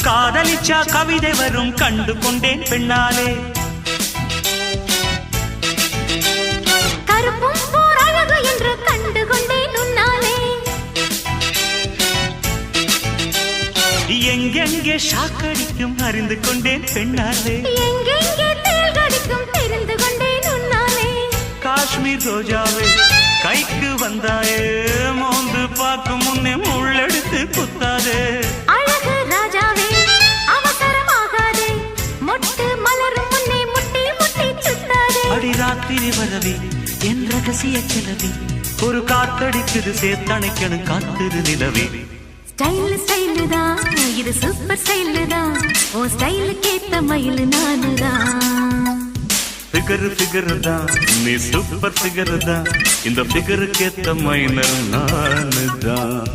காதலிச்சா கவிதை வரும் கண்டு கொண்டேன் பெண்ணாலே. கருப்பும் போர் அழகு என்று கண்டு கொண்டேன் உன்னாலே. எங்கெங்கே ஷாக்கடிக்கும் அறிந்து கொண்டேன் பெண்ணாலே. எங்கெங்கே தேள் கடிக்கும் தெரிந்து கொண்டேன் உன்னாலே. காஷ்மீர் ரோஜாவே கைக்கு வந்தாயே, மோந்து பார்க்கும் முன்னே முள்ளெடுத்து குத்தாதே. அழகு ராஜாவே அவசரமாகாதே, மொட்டு மலரும் முன்னே முட்டி முட்டி சுத்தாதே. அடி ராத்திரி வரவி என் ரகசிய கிளவி, ஒரு காத்தடிக்குது சேர்த்தணைக்கணும் காத்திரு நிலவி. ஸ்டைல் ஸ்டைலு தான் இது சூப்பர் ஸ்டைலு தான், ஓ ஸ்டைலுக்கு ஏத்த மயில் நானுதான். ஃபிகர் தான் நீ சூப்பர் ஃபிகர் தான், இந்த ஃபிகருக்கு ஏத்த மைனர் நானு தான்.